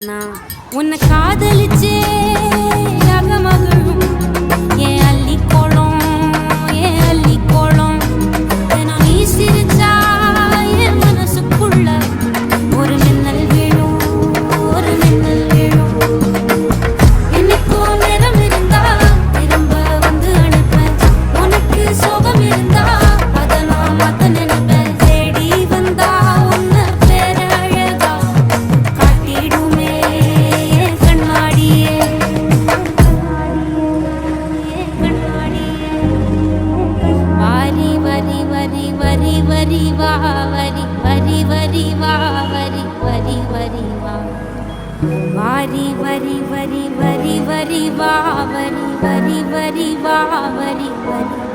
நான் உன்னை காதலிச்சே அகமகளும் என் அள்ளி கோலம் என் அள்ளி கோலம் நான் நீ சிரிச்சா என் மனசுக்குள்ள ஒரு மின்னல் வீழும் ஒரு மின்னல் வீழும் என்னைக்கோ நேரம் இருந்தா திரும்ப வந்து அனுப்பேன் உனக்கு சோகம் இருந்தா அதை நான் மாத்த நினைப்பேன் தேடி வந்தா உன்னை பேர அழகா காட்டிடுமே வரி வரி வா வரி வரி வரி வா வரி வரி